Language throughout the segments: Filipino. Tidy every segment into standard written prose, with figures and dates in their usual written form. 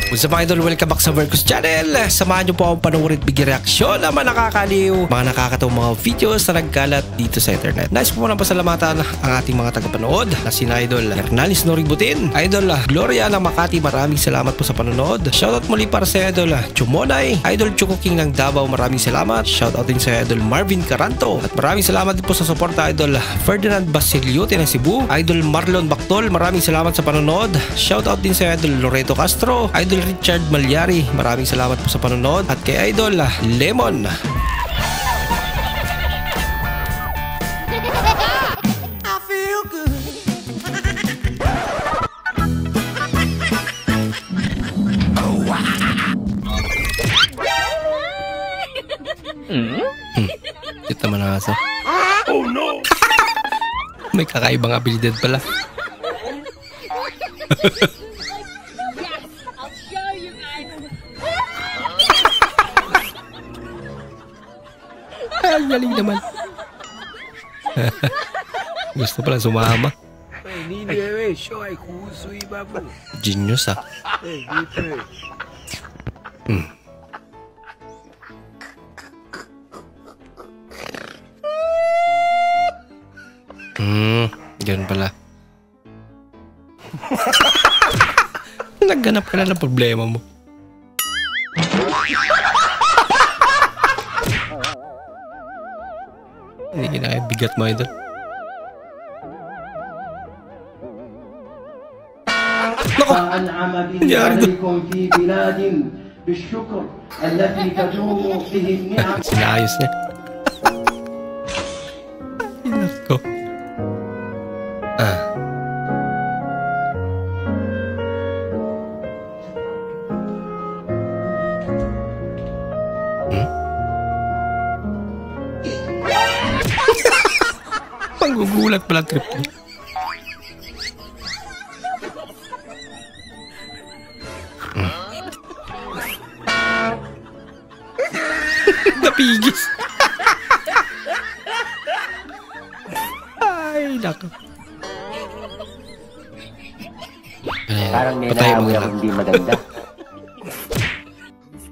What's up mga idol, welcome back sa Vercus Channel. Samahan nyo po akong panoorin at bigyan reaksyon ng mga nakakaliw, mga nakakatawang mga videos na nagkalat dito sa internet. Nice po muna pasalamatan ang ating mga tagapanood na sina Idol Hernalis Noributin, Idol Gloria ng Makati, maraming salamat po sa panonood. Shoutout muli para sa Idol Chumonay, Idol Choco King ng Davao, maraming salamat. Shoutout din sa Idol Marvin Caranto at maraming salamat din po sa suporta Idol Ferdinand Basiliote ng Cebu, Idol Marlon Bactol, maraming salamat sa panonood. Shoutout din sa Idol Loreto Castro, Idol Richard Malyari, maraming salamat po sa panonood, at kay Idol Lemon. I feel good. Oh, wow. Cute naman ang aso. Oh no. May kakaibang abilidad pala. Ang galing naman. Gusto pala sumama. Genius ah. Ganun pala. Nagganap ka na ng problema mo. Hindi kinakaya bigat mo ito. Nako! Nangyari doon. Sinayos niya. Nako. Panggugulat pala trip niya. Napigis. Ay, nako. Parang may naamoy ako hindi maganda.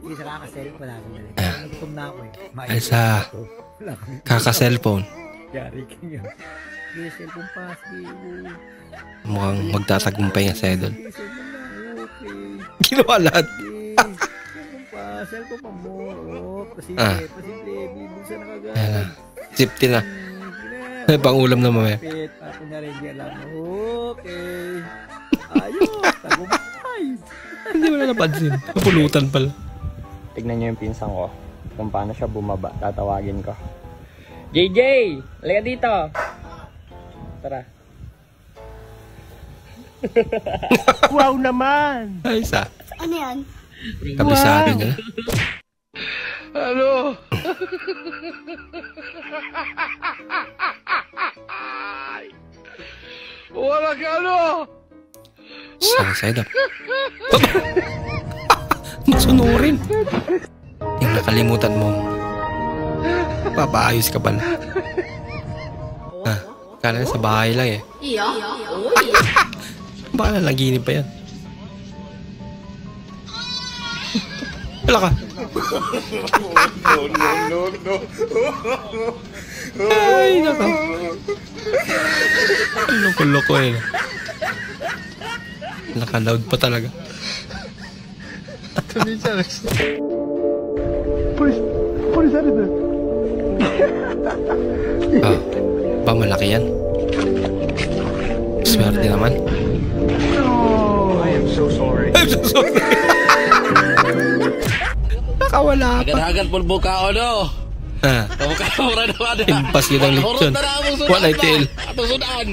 Isa kaka-cellphone namin. Nagutom na ako eh. Ay sa kaka-cellphone. Yari ka nga. May cellphone pa. Mukhang magtatagumpay nga sa Idol. Ginawa lahat. Cellphone pa mo. Pasimple. Bibulsa na kagad. Safety na. Pang-ulam na mamaya. Ako na rin di alam. Okay. Ayos. Tagumpay. Hindi mo na napansin. Napulutan pala. Tignan nyo yung pinsang ko. Kung paano siya bumaba. Tatawagin ko. JJ! Halika dito! Tara. Wow naman! Ay, isa. Ano yan? Kabisado niya. Ano? Wala ka ano? Side up. Masunurin. Yung nakalimutan mo. Papaayos ka pala. Kala sa bahay lang eh. Iya? Baka nalaginip pa yan. Wala ka. No. Ay, nako. Loko-loko eh. Naka-loud pa talaga. Police ano doon? Ba malaki yan? Swerte naman. I am so sorry. I'm so sorry. Nakawala pa. Agad-agad pulbo ka o no? Pagkakamura naman na. Impas yun ang lechon. Wala itil. Atong sudan.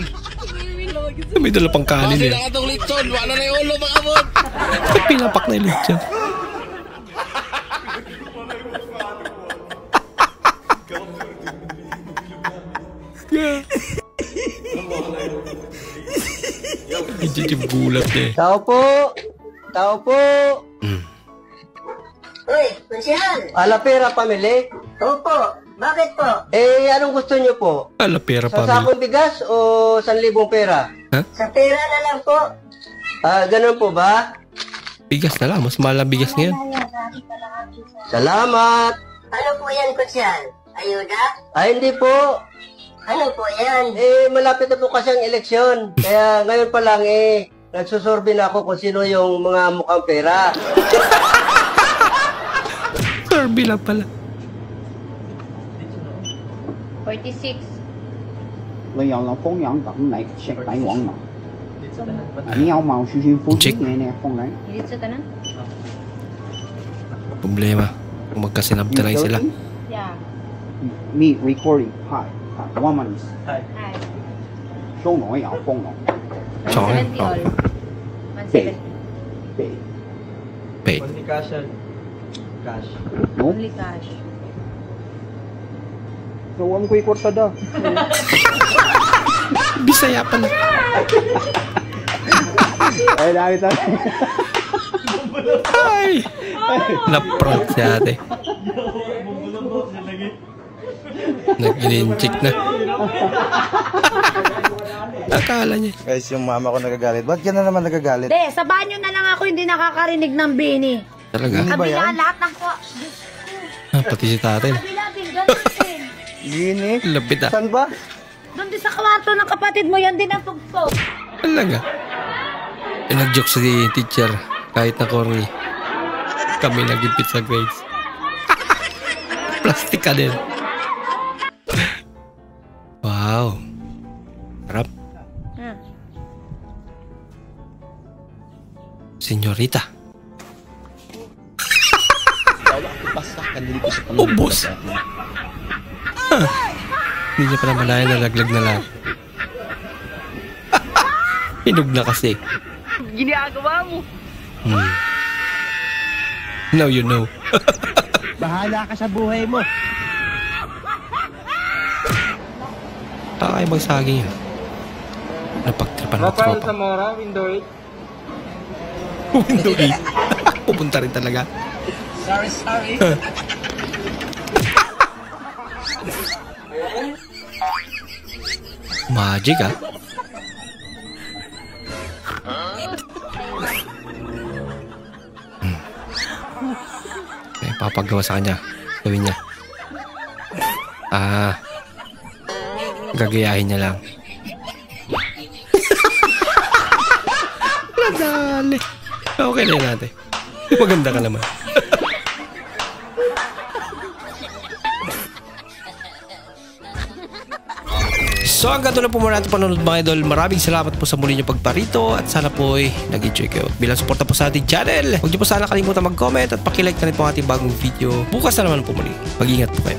May dala pang kanin Kasi eh. na atong lechon. Wala na yung ulo mga abot. Pinapak na yung lechon. Medyo gulat eh. Tao po! Tao po! Uy, Mansihan! Ala pera pamili? Opo, bakit po? Anong gusto niyo po? Ala pera Sa pamilya. sakong bigas o 1,000 pera? Sa pera na lang po. Ganun po ba? Bigas na lang. Mas mahal ang bigas ngayon. Salamat! Ano po yan, Kutsyan? Ayuda? Ay, hindi po. Ano po yan? Malapit na po kasi ang eleksyon. Kaya ngayon pa lang nagsusurvey na ako kung sino yung mga mukhang pera. Survey lang pala. 46. 你有了風樣等你食底黃牛，你有貌處處歡迎你呢風你。 Dito ka na? Problema. Kung magkasinabtalay sila. Yeah. Me recording hi hi 1 minute Hi. 中我有風我 170 all. 170. pay Pay. Only cash yan. Cash. no Only cash. so ang kuy kwarta da Bisaya pala. ay dali tayo Ay! Naprank si ate. Nag-in-check na. Akala niya. Guys, yung mama ko nagagalit. Ba't yan na naman nagagalit? De, sa banyo na lang ako hindi nakakarinig ng bini. Talaga? Hindi ba yan? Lahat ng po. Pati si tatay. Kabila-bil, ganun. Yini? Lapit ah. Saan ba? Doon din sa kwarto ng kapatid mo, yan din ang tugtog. Talaga? Nag-joke si teacher. Kahit na corny. Kami nag-ipit sa grades. Plastic ka din. Wow. Harap. Senyorita. Ubos. Hindi niya pala malaya na laglag na lang. Hinog na kasi. Ginagawa mo. Now you know. Bahala ka sa buhay mo. Ay, magsaging yan. Napagtripan na tropa. Zamora, window 8. Window 8. Pupunta rin talaga. Sorry. Magic ah. Papagawa sa kanya. Gawin niya. Gagayahin niya lang. Nadali. Okay na yun natin. Maganda ka naman. So hanggang doon na po muna natin panonood mga idol. Maraming salamat po sa muli nyo pagparito at sana po ay nag-enjoy kayo. Bilang suporta po sa ating channel, huwag nyo po sana kalimutan mag-comment at pakilike na rin po ang ating bagong video. Bukas na naman po muli. Mag-ingat po kayo.